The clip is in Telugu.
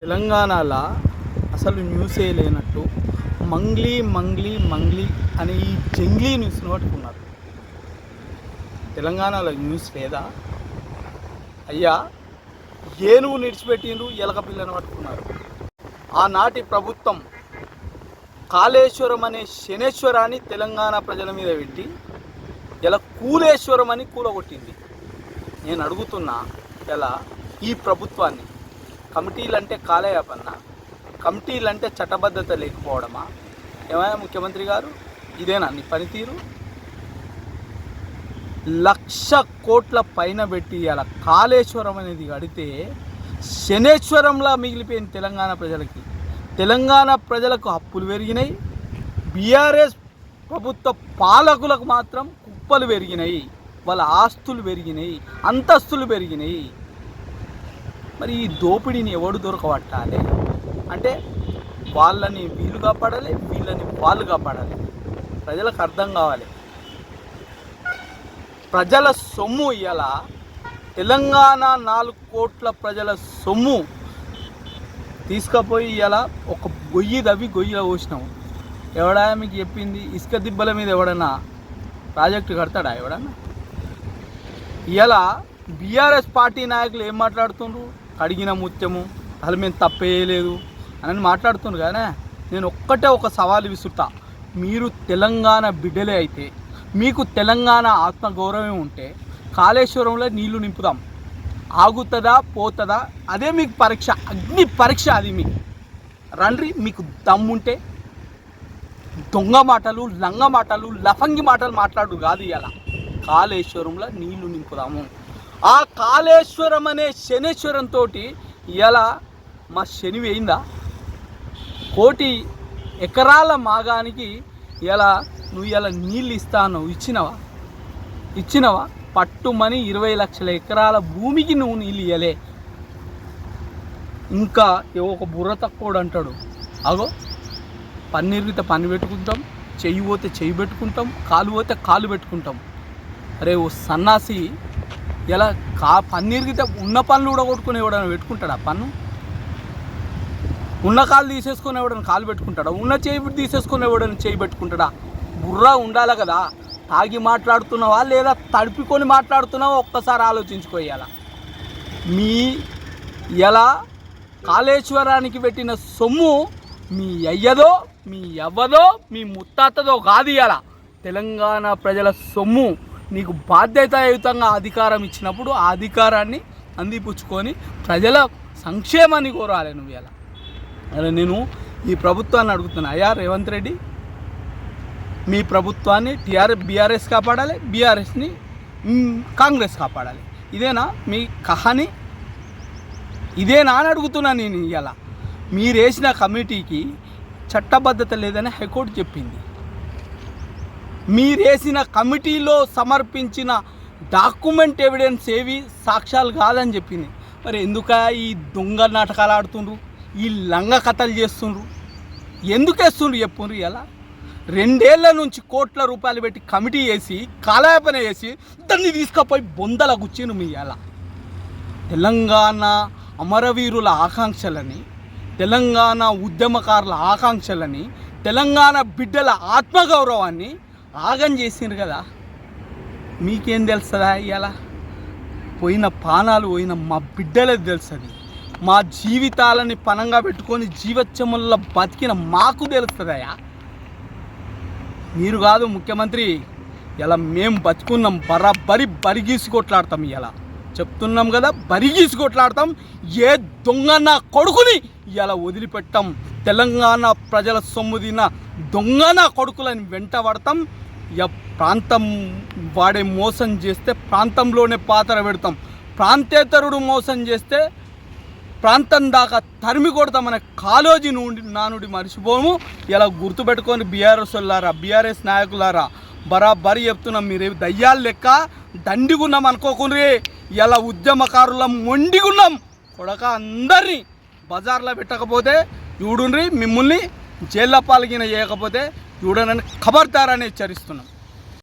తెలంగాణలో అసలు న్యూసే లేనట్టు మంగ్లీ మంగ్లీ మంగ్లీ అని ఈ జంగ్లీ న్యూస్ను పట్టుకున్నారు. తెలంగాణలో న్యూస్ లేదా అయ్యా? ఏనుగు నిడిచిపెట్టిండ్రు, ఎలక పిల్లను పట్టుకున్నారు. ఆనాటి ప్రభుత్వం కాళేశ్వరం అనే శనేశ్వరాన్ని తెలంగాణ ప్రజల మీద పెట్టి ఇలా కూలేశ్వరం అని కూలగొట్టింది. నేను అడుగుతున్నా, ఇలా ఈ ప్రభుత్వాన్ని కమిటీలంటే కాలేయాపన్నా, కమిటీలంటే చట్టబద్ధత లేకపోవడమా? ఏమయ్యా ముఖ్యమంత్రి గారు, ఇదేనా నీ పనితీరు? 1,00,000 కోట్ల పైన పెట్టి అలా కాళేశ్వరం అనేది కడితే శనేశ్వరంలా మిగిలిపోయింది తెలంగాణ ప్రజలకి. తెలంగాణ ప్రజలకు అప్పులు పెరిగినాయి, బీఆర్ఎస్ ప్రభుత్వ పాలకులకు మాత్రం కుప్పలు పెరిగినాయి, వాళ్ళ ఆస్తులు పెరిగినాయి, అంతస్తులు పెరిగినాయి. మరి ఈ దోపిడీని ఎవడు దొరకబట్టాలి అంటే వాళ్ళని వీళ్ళు కాపాడాలి, వీళ్ళని వాళ్ళు కాపాడాలి. ప్రజలకు అర్థం కావాలి. ప్రజల సొమ్ము ఇవాళ తెలంగాణ 4 కోట్ల ప్రజల సొమ్ము తీసుకుపోయి ఇవాళ ఒక గొయ్యి దవ్వి గొయ్యిలో పోసినాము. ఎవడా మీకు చెప్పింది? ఇసుక దిబ్బల మీద ఎవడన్నా ప్రాజెక్టు కడతాడా ఎవడన్నా? ఇవాళ బీఆర్ఎస్ పార్టీ నాయకులు ఏం మాట్లాడుతుండ్రు? కడిగిన ముత్యము, అసలు మేము తప్పేయలేదు అని మాట్లాడుతుండ్రు. కానీ నేను ఒక సవాలు విసురుతా. మీరు తెలంగాణ బిడ్డలే అయితే, మీకు తెలంగాణ ఆత్మగౌరవం ఉంటే కాళేశ్వరంలో నీళ్లు నింపుదాం. ఆగుతుందా పోతుందా? అదే మీకు పరీక్ష, అగ్ని పరీక్ష. అది మీకు రండ్రి. మీకు దమ్ముంటే దొంగ మాటలు, లంగ మాటలు, లఫంగి మాటలు మాట్లాడు కాదు. ఇలా కాళేశ్వరంలో నీళ్లు నింపుదాము. ఆ కాళేశ్వరం అనే శనేశ్వరంతో ఇలా మా శని వేయిందా? 1,00,00,000 ఎకరాల మాగానికి ఇలా నువ్వు ఇలా నీళ్ళు ఇస్తాను, ఇచ్చినవా? పట్టుమని 20 లక్షల ఎకరాల భూమికి నువ్వు నీళ్ళు ఇవ్వలే. ఇంకా ఒక బుర్ర తక్కువడు అంటాడు, అగో పన్నీరుగితే పన్ను పెట్టుకుంటాం, చెయ్యి పోతే చెయ్యి పెట్టుకుంటాం, కాలు పోతే కాలు పెట్టుకుంటాం. అరే ఓ సన్నాసి, ఇలా పన్నీరుగితే ఉన్న పనులు కూడా కొట్టుకుని ఎవడైనా పెట్టుకుంటాడా పన్ను? ఉన్న కాలు తీసేసుకొని ఎవడైనా కాలు పెట్టుకుంటాడా? ఉన్న చేయి తీసేసుకొని ఎవడైనా చేయి పెట్టుకుంటాడా? బుర్ర ఉండాలి కదా. తాగి మాట్లాడుతున్నావా లేదా తడిపికొని మాట్లాడుతున్నావా? ఒక్కసారి ఆలోచించుకోయాల. మీ ఎలా కాళేశ్వరానికి పెట్టిన సొమ్ము మీ అయ్యదో, మీ అవ్వదో, మీ ముత్తాతదో కాదు. ఇలా తెలంగాణ ప్రజల సొమ్ము. నీకు బాధ్యతాయుతంగా అధికారం ఇచ్చినప్పుడు ఆ అధికారాన్ని అందిపుచ్చుకొని ప్రజల సంక్షేమాన్ని కోరాలి నువ్వు. ఇలా అలా నేను ఈ ప్రభుత్వాన్ని అడుగుతున్నా, అయ్యా రేవంత్ రెడ్డి, మీ ప్రభుత్వాన్ని బీఆర్ఎస్ కాపాడాలి, బీఆర్ఎస్ని కాంగ్రెస్ కాపాడాలి. ఇదేనా మీ కహాని? ఇదేనా అని అడుగుతున్నా నేను. ఇలా మీరేసిన కమిటీకి చట్టబద్ధత లేదని హైకోర్టు చెప్పింది. మీరేసిన కమిటీలో సమర్పించిన డాక్యుమెంట్ ఎవిడెన్స్ ఏవి సాక్ష్యాలు కాదని చెప్పింది. మరి ఎందుక ఈ దొంగ నాటకాలు ఆడుతుండ్రు, ఈ లంగ కథలు చేస్తుండ్రు? ఎందుకు వేస్తుండ్రు చెప్పుండ్రు? ఇలా 2 ఏళ్ల నుంచి కోట్ల రూపాయలు పెట్టి కమిటీ వేసి కాలయాపన వేసి దాన్ని తీసుకుపోయి బొందల గుచ్చిండ్రు. మీ ఇలా తెలంగాణ అమరవీరుల ఆకాంక్షలని, తెలంగాణ ఉద్యమకారుల ఆకాంక్షలని, తెలంగాణ బిడ్డల ఆత్మగౌరవాన్ని ఆగం చేసిండ్రు కదా. మీకేం తెలుస్తుందా? ఇలా పోయిన పానాలు పోయిన మా బిడ్డలది తెలుస్తుంది. మా జీవితాలని పనంగా పెట్టుకొని జీవచ్చముల్లో బతికిన మాకు తెలుస్తుందయా? మీరు కాదు ముఖ్యమంత్రి. ఇలా మేము బతుకున్నాం, బరాబరి బరిగీసి కొట్లాడతాం. ఇలా చెప్తున్నాం కదా, బరిగీసి కొట్లాడతాం. ఏ దొంగ నా కొడుకుని ఇలా వదిలిపెట్టాం. తెలంగాణ ప్రజల సొమ్ముదిన దొంగ నా కొడుకులని వెంట పడతాం. ప్రాంతం వాడే మోసం చేస్తే ప్రాంతంలోనే పాతర పెడతాం. ప్రాంతేతరుడు మోసం చేస్తే ప్రాంతం దాకా తరిమి కొడతామనే కాలోజీ నానుడి మర్చిపోము. ఇలా గుర్తుపెట్టుకొని బీఆర్ఎస్ వాళ్ళారా, బీఆర్ఎస్ నాయకులారా, బరాబరి చెప్తున్నాం. మీరు దయ్యాలు లెక్క దండిగున్నాం అనుకోకుండ్రి. ఇలా ఉద్యమకారులం మొండిగున్నాం. కొడక అందరినీ బజార్లో పెట్టకపోతే చూడుండ్రి, మిమ్మల్ని జైల్లో పాల్గిన చేయకపోతే చూడనని ఖబర్దారని హెచ్చరిస్తున్నాం.